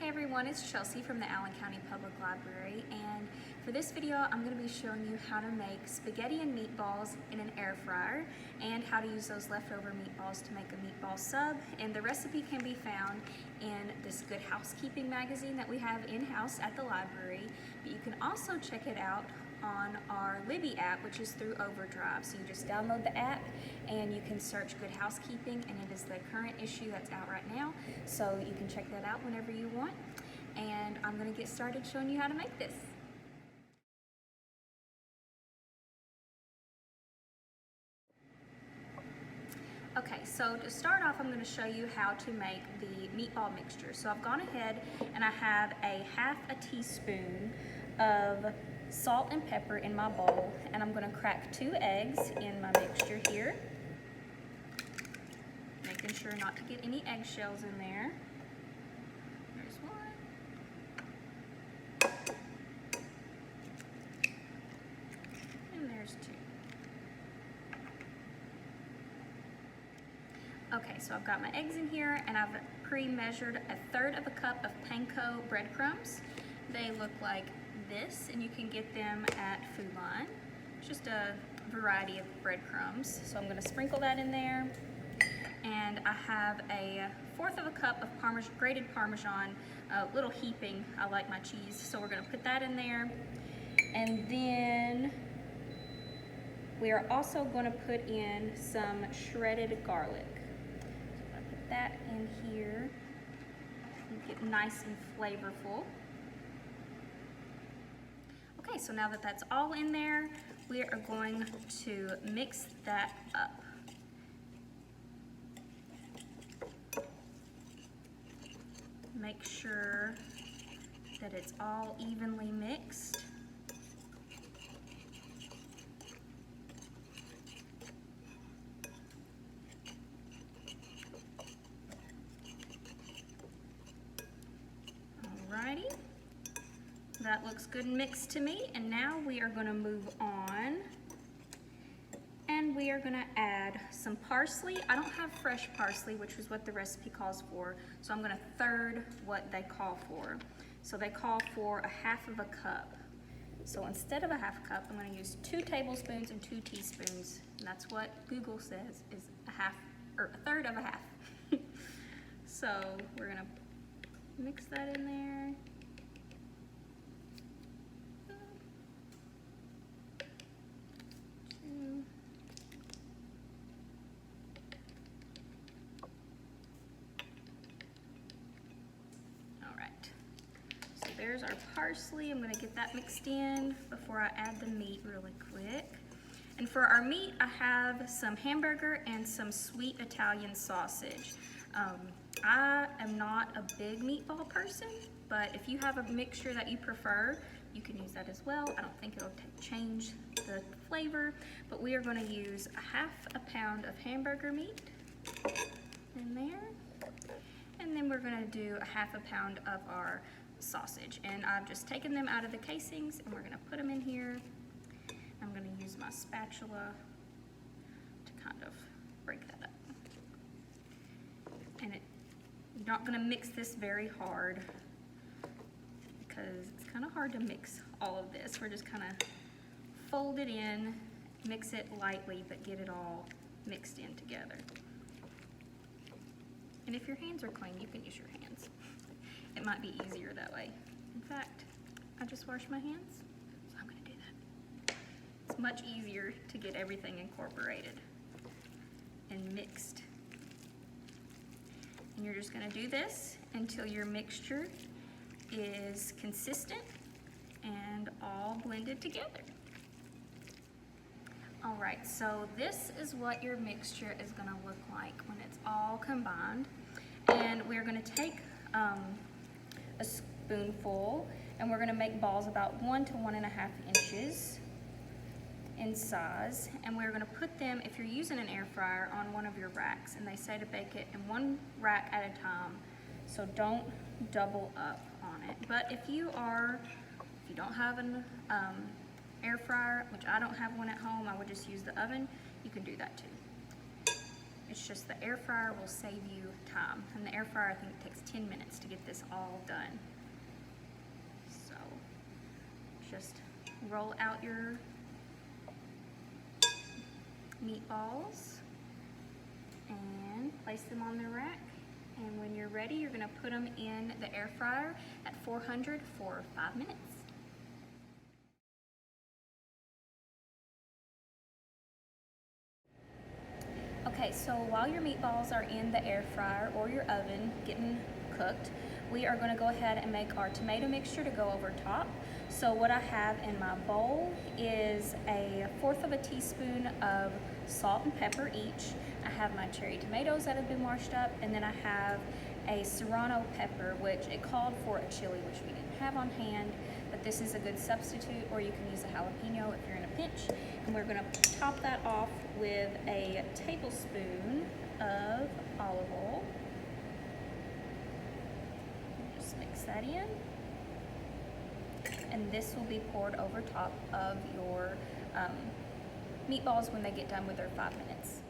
Hey everyone, it's Chelsea from the Allen County Public Library, and for this video I'm going to be showing you how to make spaghetti and meatballs in an air fryer and how to use those leftover meatballs to make a meatball sub. And the recipe can be found in this Good Housekeeping magazine that we have in-house at the library, but you can also check it out on our Libby app, which is through Overdrive. So you just download the app and you can search Good Housekeeping, and it is the current issue that's out right now, so you can check that out whenever you want. And I'm going to get started showing you how to make this. Okay, so to start off, I'm going to show you how to make the meatball mixture. So I've gone ahead and I have a half a teaspoon of salt and pepper in my bowl, and I'm going to crack 2 eggs in my mixture here, making sure not to get any eggshells in there. There's one. And there's 2. Okay, so I've got my eggs in here, and I've pre-measured 1/3 of a cup of panko breadcrumbs. They look like this, and you can get them at Food Line. It's just a variety of breadcrumbs. So I'm going to sprinkle that in there, and I have 1/4 of a cup of grated Parmesan, a little heaping. I like my cheese, so we're going to put that in there. And then we are also going to put in some shredded garlic. So I'm going to put that in here and get nice and flavorful. Okay, so now that that's all in there, we are going to mix that up. Make sure that it's all evenly mixed. Alrighty. That looks good and mixed to me, and now we are going to move on, and we are going to add some parsley. I don't have fresh parsley, which is what the recipe calls for, so I'm going to third what they call for. So they call for 1/2 of a cup. So instead of 1/2 cup, I'm going to use 2 tablespoons and 2 teaspoons, and that's what Google says is 1/3 of a half. So we're going to mix that in there. There's our parsley. I'm going to get that mixed in before I add the meat really quick. And for our meat, I have some hamburger and some sweet Italian sausage. I am not a big meatball person, but if you have a mixture that you prefer, you can use that as well. I don't think it'll change the flavor, but we are going to use 1/2 pound of hamburger meat in there. And then we're going to do 1/2 pound of our sausage, and I've just taken them out of the casings, and we're going to put them in here. I'm going to use my spatula to kind of break that up. And you're not going to mix this very hard because it's kind of hard to mix all of this. We're just kind of fold it in, mix it lightly, but get it all mixed in together. And if your hands are clean, you can use your hands. It might be easier that way. In fact, I just washed my hands, so I'm going to do that. It's much easier to get everything incorporated and mixed. And you're just going to do this until your mixture is consistent and all blended together. All right, so this is what your mixture is going to look like when it's all combined. And we're going to take a spoonful, and we're going to make balls about 1 to 1.5 inches in size, and we're going to put them, if you're using an air fryer, on one of your racks, and they say to bake it in 1 rack at a time, so don't double up on it. But if you don't have an air fryer, which I don't have one at home, I would just use the oven, you can do that too. It's just the air fryer will save you time. And the air fryer, I think, takes 10 minutes to get this all done. So just roll out your meatballs and place them on the rack. And when you're ready, you're gonna put them in the air fryer at 400 for 5 minutes. Okay, so while your meatballs are in the air fryer or your oven getting cooked, we are gonna go ahead and make our tomato mixture to go over top. So what I have in my bowl is 1/4 teaspoon of salt and pepper each. I have my cherry tomatoes that have been washed up, and then I have a serrano pepper, which it called for a chili, which we didn't have on hand, but this is a good substitute, or you can use a jalapeno if you're in a pinch. And we're gonna top that off with a tablespoon of olive oil. Just mix that in. And this will be poured over top of your meatballs when they get done with their 5 minutes.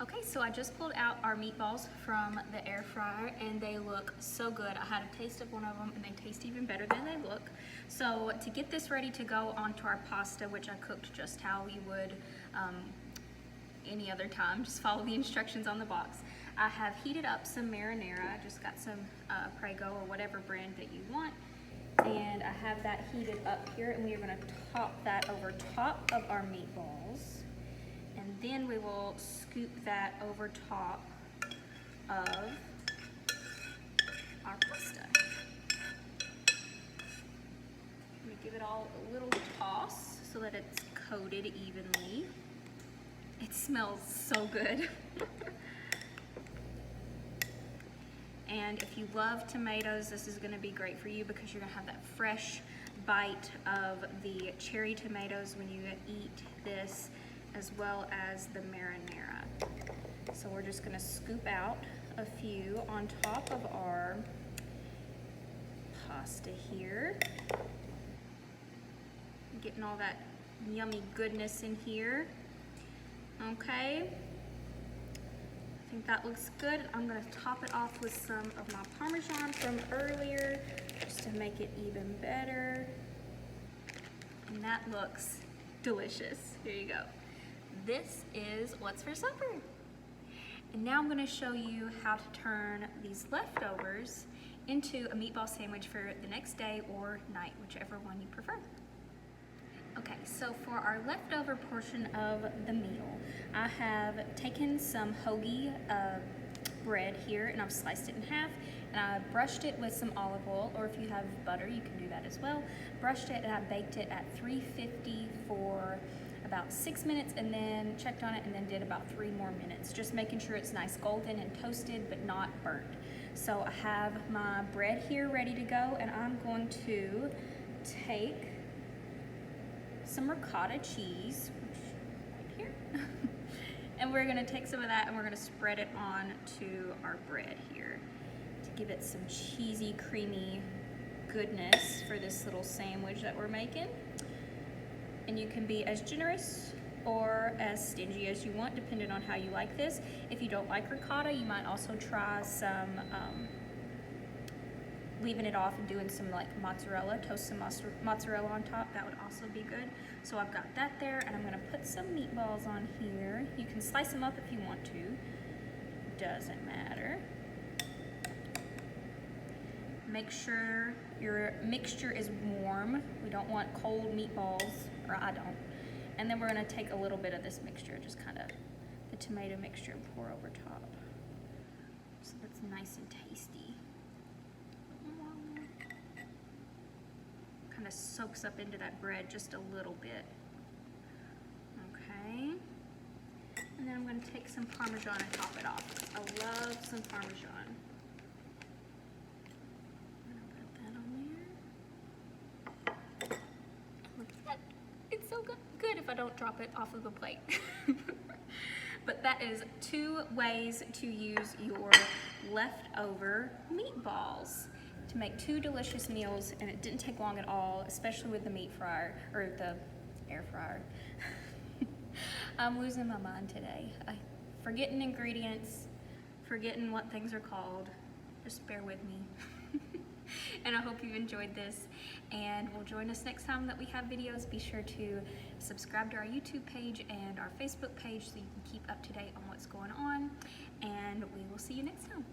Okay, so I just pulled out our meatballs from the air fryer and they look so good. I had a taste of one of them and they taste even better than they look. So to get this ready to go onto our pasta, which I cooked just how you would any other time, just follow the instructions on the box. I have heated up some marinara. I just got some Prego or whatever brand that you want. And I have that heated up here, and we are gonna top that over top of our meatballs. And then we will scoop that over top of our pasta. We give it all a little toss so that it's coated evenly. It smells so good. And if you love tomatoes, this is gonna be great for you because you're gonna have that fresh bite of the cherry tomatoes when you eat this, as well as the marinara. So we're just gonna scoop out a few on top of our pasta here. Getting all that yummy goodness in here. Okay, I think that looks good. I'm gonna top it off with some of my Parmesan from earlier, just to make it even better. And that looks delicious. Here you go. This is what's for supper. And now I'm gonna show you how to turn these leftovers into a meatball sandwich for the next day or night, whichever one you prefer. Okay, so for our leftover portion of the meal, I have taken some hoagie bread here and I've sliced it in half, and I brushed it with some olive oil, or if you have butter, you can do that as well. Brushed it and I baked it at 350 for about 6 minutes, and then checked on it and then did about 3 more minutes, just making sure it's nice golden and toasted but not burnt. So I have my bread here ready to go, and I'm going to take some ricotta cheese, right here. And we're gonna take some of that and we're gonna spread it on to our bread here to give it some cheesy, creamy goodness for this little sandwich that we're making. And you can be as generous or as stingy as you want, depending on how you like this. If you don't like ricotta, you might also try some leaving it off and doing some like mozzarella, toast some mozzarella on top. That would also be good. So I've got that there, and I'm gonna put some meatballs on here. You can slice them up if you want to, doesn't matter. Make sure your mixture is warm. We don't want cold meatballs, or I don't. And then we're gonna take a little bit of this mixture, just kind of the tomato mixture, and pour over top. So that's nice and tasty. Kind of soaks up into that bread just a little bit. Okay. And then I'm going to take some Parmesan and top it off. I love some Parmesan. I'm going to put that on there. Look at that. It's so good if I don't drop it off of the plate. But that is 2 ways to use your leftover meatballs. to make 2 delicious meals, and it didn't take long at all, especially with the meat fryer, or the air fryer. I'm losing my mind today. Forgetting ingredients, forgetting what things are called. Just bear with me. And I hope you've enjoyed this, and will join us next time that we have videos. Be sure to subscribe to our YouTube page and our Facebook page so you can keep up to date on what's going on, and we will see you next time.